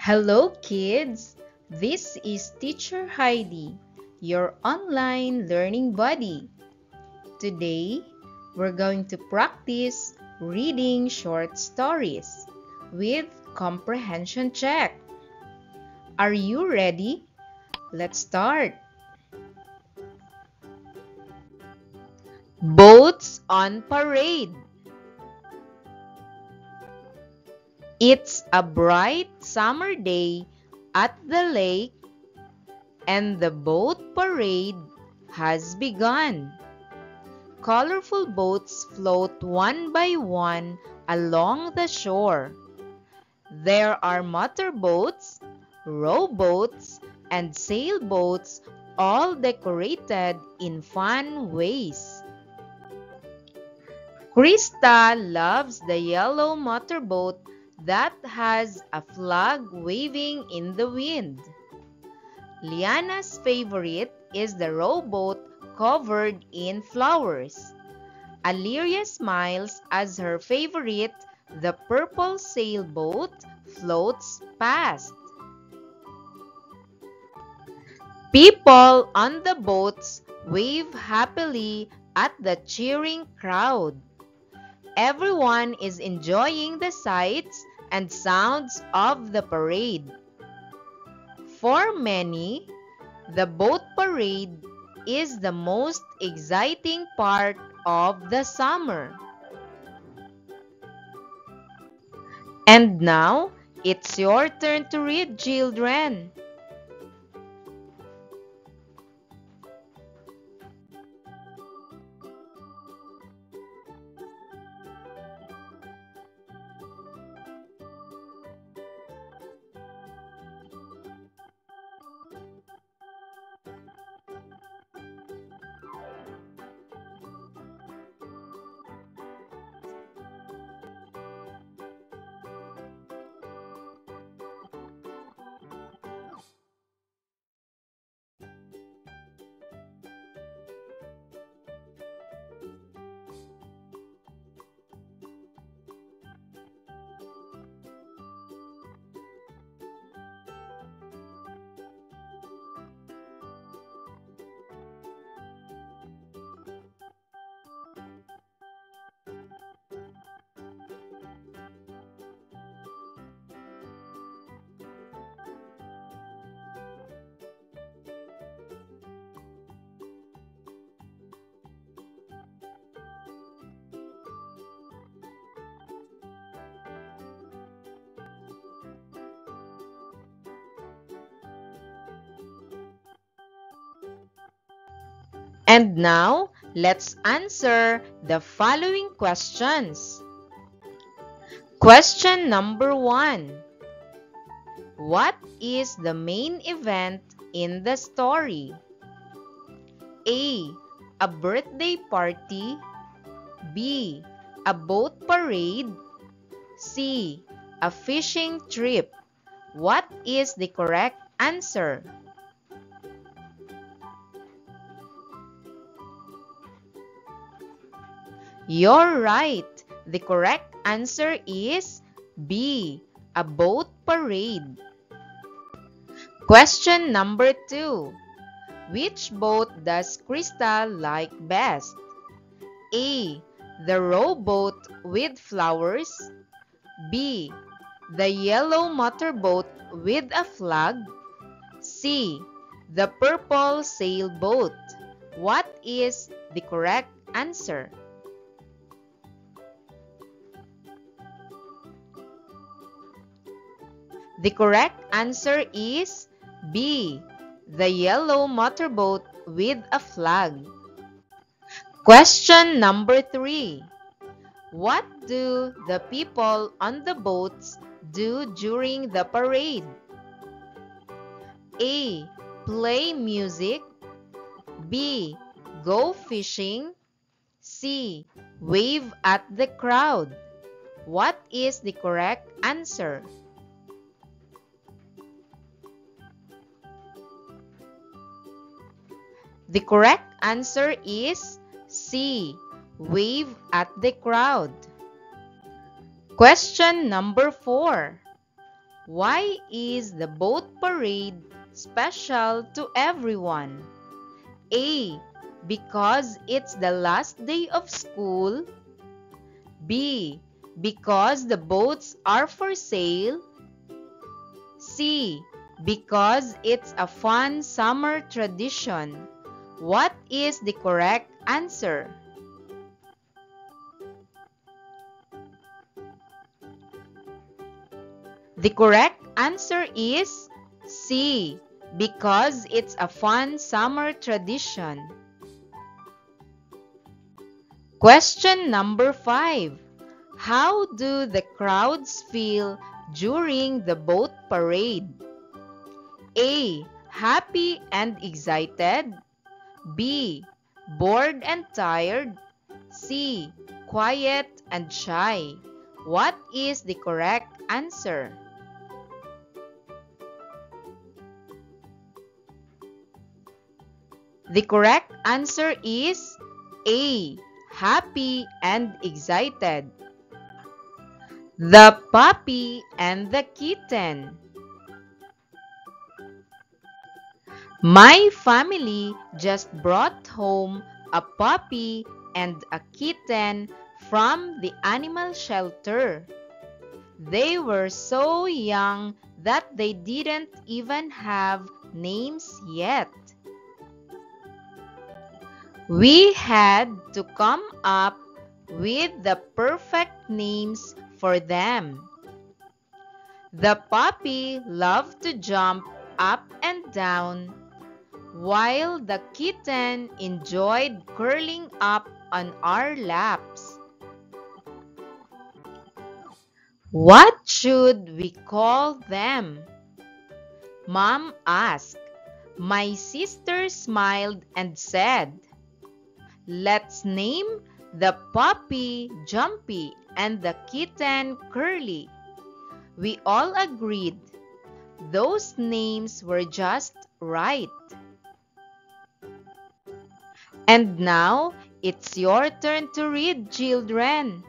Hello, kids! This is Teacher Heidi, your online learning buddy. Today, we're going to practice reading short stories with comprehension check. Are you ready? Let's start. Boats on parade. It's a bright summer day at the lake, and the boat parade has begun. Colorful boats float one by one along the shore. There are motorboats, rowboats, and sailboats, all decorated in fun ways. Krista loves the yellow motorboat that has a flag waving in the wind. Liana's favorite is the rowboat covered in flowers. Aliria smiles as her favorite, the purple sailboat, floats past. People on the boats wave happily at the cheering crowd. Everyone is enjoying the sights and sounds of the parade. For many, the boat parade is the most exciting part of the summer. And now, it's your turn to read, children. And now, let's answer the following questions. Question number 1. What is the main event in the story? A. A birthday party. B. A boat parade. C. A fishing trip. What is the correct answer? You're right. The correct answer is B. A boat parade. Question number 2. Which boat does Krista like best? A. The rowboat with flowers. B. The yellow motorboat with a flag. C. The purple sailboat. What is the correct answer? The correct answer is B. The yellow motorboat with a flag. Question number 3. What do the people on the boats do during the parade? A. Play music. B. Go fishing. C. Wave at the crowd. What is the correct answer? The correct answer is C. Wave at the crowd. Question number 4. Why is the boat parade special to everyone? A. Because it's the last day of school. B. Because the boats are for sale. C. Because it's a fun summer tradition. What is the correct answer? The correct answer is C. Because it's a fun summer tradition. Question number 5. How do the crowds feel during the boat parade? A. Happy and excited. B. Bored and tired. C. Quiet and shy. What is the correct answer? The correct answer is A. Happy and excited. The puppy and the kitten. My family just brought home a puppy and a kitten from the animal shelter. They were so young that they didn't even have names yet. We had to come up with the perfect names for them. The puppy loved to jump up and down, while the kitten enjoyed curling up on our laps. What should we call them? Mom asked. My sister smiled and said, let's name the puppy Jumpy and the kitten Curly. We all agreed. Those names were just right. And now, it's your turn to read, children.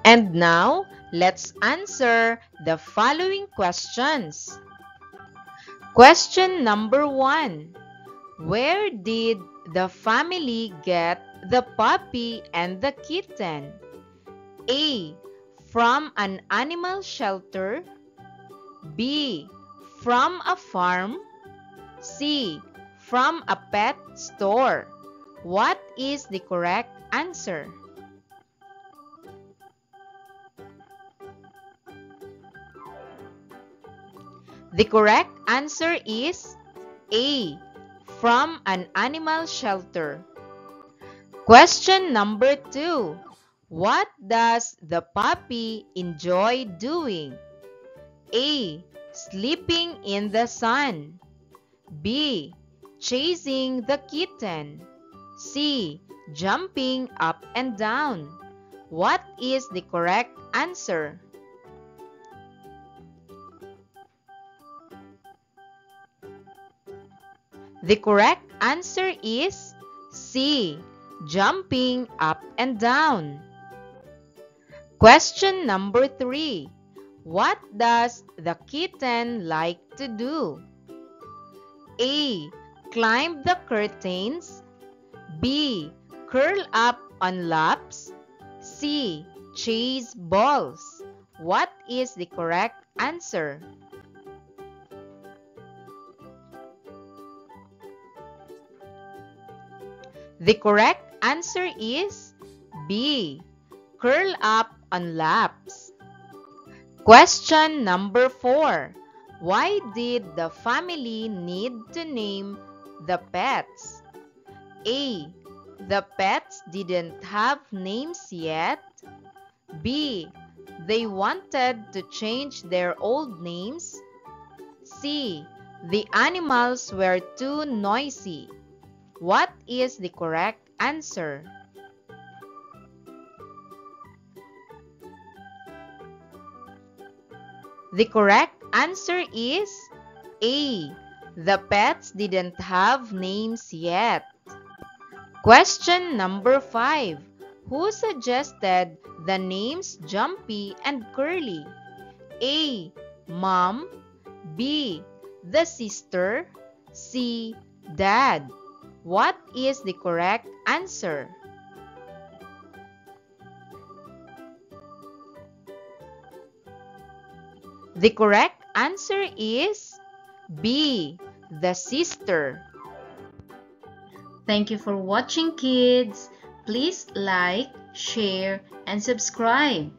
And now, let's answer the following questions. Question number 1. Where did the family get the puppy and the kitten? A. From an animal shelter. B. From a farm. C. From a pet store. What is the correct answer? The correct answer is A. From an animal shelter. Question number 2. What does the puppy enjoy doing? A. Sleeping in the sun. B. Chasing the kitten. C. Jumping up and down. What is the correct answer? The correct answer is C. Jumping up and down. Question number 3. What does the kitten like to do? A. Climb the curtains. B. curl up on laps. C. Chase balls. What is the correct answer? The correct answer is B. Curl up on laps. Question number 4. Why did the family need to name the pets? A. The pets didn't have names yet. B. They wanted to change their old names. C. The animals were too noisy. What is the correct answer? The correct answer is A. The pets didn't have names yet. Question number 5. Who suggested the names Jumpy and Curly? A. Mom. B. The sister. C. Dad. What is the correct answer? The correct answer is B. The sister. Thank you for watching, kids. Please like, share, and subscribe.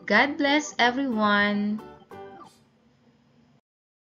God bless everyone.